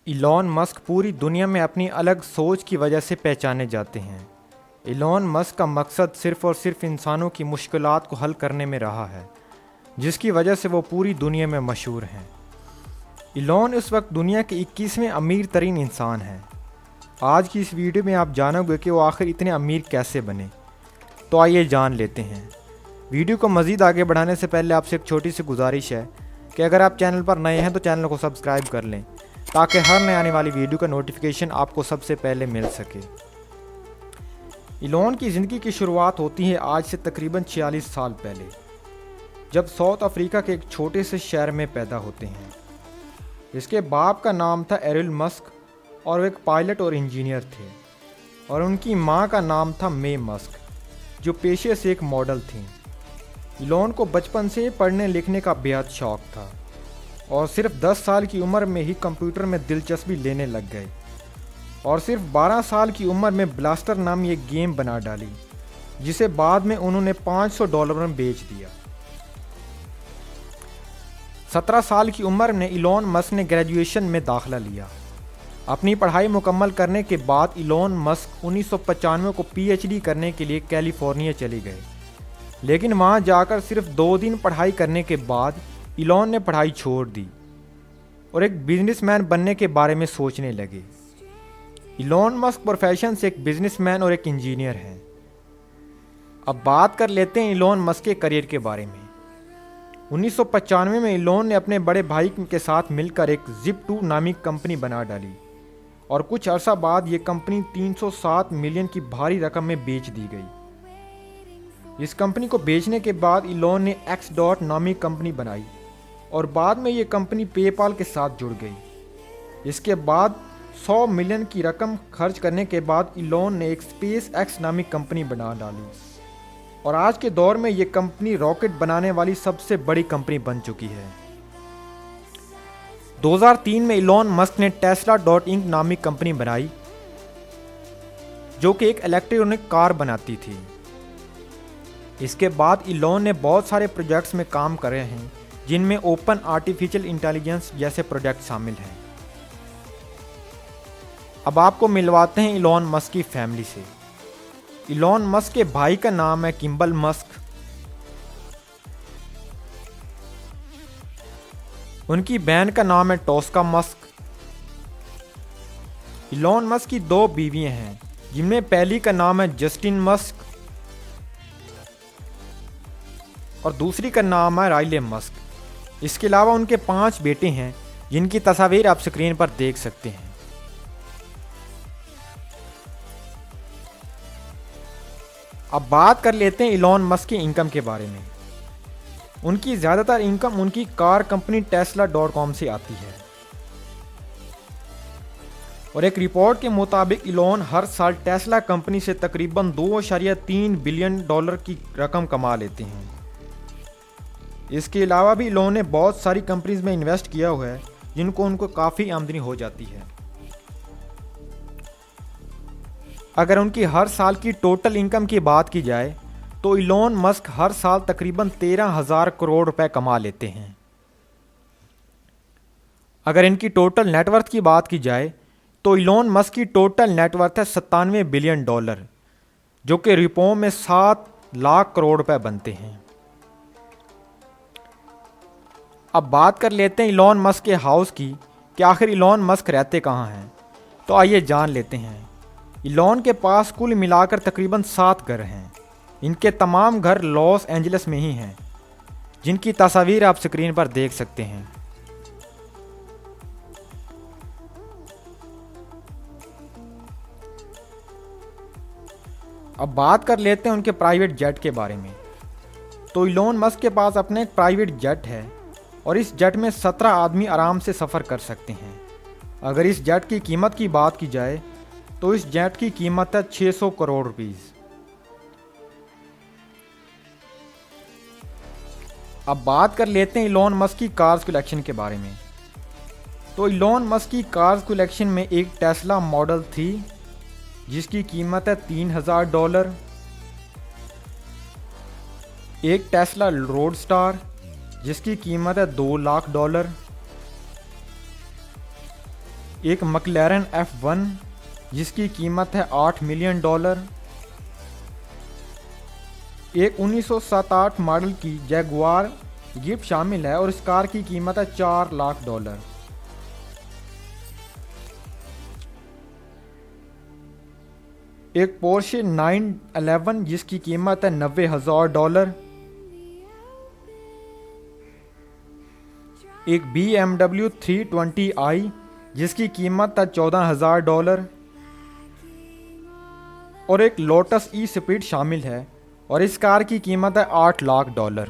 Elon Musk पूरी दुनिया में अपनी अलग सोच की वजह से पहचाने जाते हैं। इलॉन मस्क का मकसद सिर्फ़ और सिर्फ इंसानों की मुश्किलात को हल करने में रहा है, जिसकी वजह से वो पूरी दुनिया में मशहूर हैं। इलॉन इस वक्त दुनिया के 21वें अमीर तरीन इंसान हैं। आज की इस वीडियो में आप जानोगे कि वो आखिर इतने अमीर कैसे बने। तो आइए जान लेते हैं। वीडियो को मज़ीद आगे बढ़ाने से पहले आपसे एक छोटी सी गुजारिश है कि अगर आप चैनल पर नए हैं तो चैनल को सब्सक्राइब कर लें, ताकि हर नए आने वाली वीडियो का नोटिफिकेशन आपको सबसे पहले मिल सके। इलॉन की ज़िंदगी की शुरुआत होती है आज से तकरीबन 46 साल पहले, जब साउथ अफ्रीका के एक छोटे से शहर में पैदा होते हैं। इसके बाप का नाम था एरिल मस्क और वो एक पायलट और इंजीनियर थे, और उनकी माँ का नाम था मे मस्क, जो पेशे से एक मॉडल थी। इलॉन को बचपन से पढ़ने लिखने का बेहद शौक़ था और सिर्फ 10 साल की उम्र में ही कंप्यूटर में दिलचस्पी लेने लग गए और सिर्फ 12 साल की उम्र में ब्लास्टर नामी एक गेम बना डाली, जिसे बाद में उन्होंने $500 में बेच दिया। 17 साल की उम्र में इलॉन मस्क ने ग्रेजुएशन में दाखिला लिया। अपनी पढ़ाई मुकम्मल करने के बाद इलॉन मस्क 1995 को पीएचडी करने के लिए कैलिफोर्निया चले गए, लेकिन वहाँ जाकर सिर्फ 2 दिन पढ़ाई करने के बाद इलॉन ने पढ़ाई छोड़ दी और एक बिजनेसमैन बनने के बारे में सोचने लगे। इलॉन मस्क प्रोफेशन से एक बिजनेसमैन और एक इंजीनियर हैं। अब बात कर लेते हैं इलॉन मस्क के करियर के बारे में। 1995 में इलॉन ने अपने बड़े भाई के साथ मिलकर एक Zip2 नामी कंपनी बना डाली और कुछ अरसा बाद ये कंपनी 307 मिलियन की भारी रकम में बेच दी गई। इस कंपनी को बेचने के बाद इलॉन ने Xdot नामी कंपनी बनाई और बाद में ये कंपनी पेपाल के साथ जुड़ गई। इसके बाद 100 मिलियन की रकम खर्च करने के बाद इलॉन ने एक SpaceX नामी कंपनी बना डाली और आज के दौर में ये कंपनी रॉकेट बनाने वाली सबसे बड़ी कंपनी बन चुकी है। 2003 में इलॉन मस्क ने Tesla.Inc नामी कंपनी बनाई, जो कि एक इलेक्ट्रॉनिक कार बनाती थी। इसके बाद इलॉन ने बहुत सारे प्रोजेक्ट्स में काम करे हैं, जिनमें ओपन आर्टिफिशियल इंटेलिजेंस जैसे प्रोजेक्ट शामिल हैं। अब आपको मिलवाते हैं इलॉन मस्क की फैमिली से। इलॉन मस्क के भाई का नाम है किम्बल मस्क। उनकी बहन का नाम है टोस्का मस्क। इलॉन मस्क की 2 बीवियां हैं, जिनमें पहली का नाम है जस्टिन मस्क और दूसरी का नाम है राइले मस्क। इसके अलावा उनके 5 बेटे हैं, जिनकी तस्वीर आप स्क्रीन पर देख सकते हैं। अब बात कर लेते हैं इलॉन मस्क की इनकम के बारे में। उनकी ज़्यादातर इनकम उनकी कार कंपनी Tesla.com से आती है और एक रिपोर्ट के मुताबिक इलॉन हर साल टेस्ला कंपनी से तकरीबन $2.3 बिलियन की रकम कमा लेते हैं। इसके अलावा भी इलॉन ने बहुत सारी कंपनीज में इन्वेस्ट किया हुआ है, जिनको उनको काफ़ी आमदनी हो जाती है। अगर उनकी हर साल की टोटल इनकम की बात की जाए तो इलॉन मस्क हर साल तकरीबन 13,000 करोड़ रुपए कमा लेते हैं। अगर इनकी टोटल नेटवर्थ की बात की जाए तो इलॉन मस्क की टोटल नेटवर्थ है $97 बिलियन, जो कि रुपयों में 7 लाख करोड़ रुपए बनते हैं। अब बात कर लेते हैं इलॉन मस्क के हाउस की कि आखिर इलॉन मस्क रहते कहाँ हैं। तो आइए जान लेते हैं। इलॉन के पास कुल मिलाकर तकरीबन 7 घर हैं। इनके तमाम घर लॉस एंजलिस में ही हैं, जिनकी तस्वीर आप स्क्रीन पर देख सकते हैं। अब बात कर लेते हैं उनके प्राइवेट जेट के बारे में। तो इलॉन मस्क के पास अपना एक प्राइवेट जेट है और इस जेट में 17 आदमी आराम से सफ़र कर सकते हैं। अगर इस जेट की कीमत की बात की जाए तो इस जेट की कीमत है 600 करोड़ रुपीस। अब बात कर लेते हैं इलॉन मस्क की कार्स कलेक्शन के बारे में। तो इलॉन मस्क की कार्स कलेक्शन में एक टेस्ला मॉडल थी, जिसकी कीमत है $3,000, एक टेस्ला रोडस्टार जिसकी कीमत है $2 लाख, एक मैक्लेरन F1 जिसकी कीमत है $8 मिलियन, एक 1987 मॉडल की जैगुआर गिफ्ट शामिल है और इस कार की कीमत है $4 लाख। एक पोर्शे 911 जिसकी कीमत है $90,000, एक BMW 320i जिसकी कीमत है $14,000 और एक लोटस ई स्पीड शामिल है और इस कार की कीमत है $8 लाख।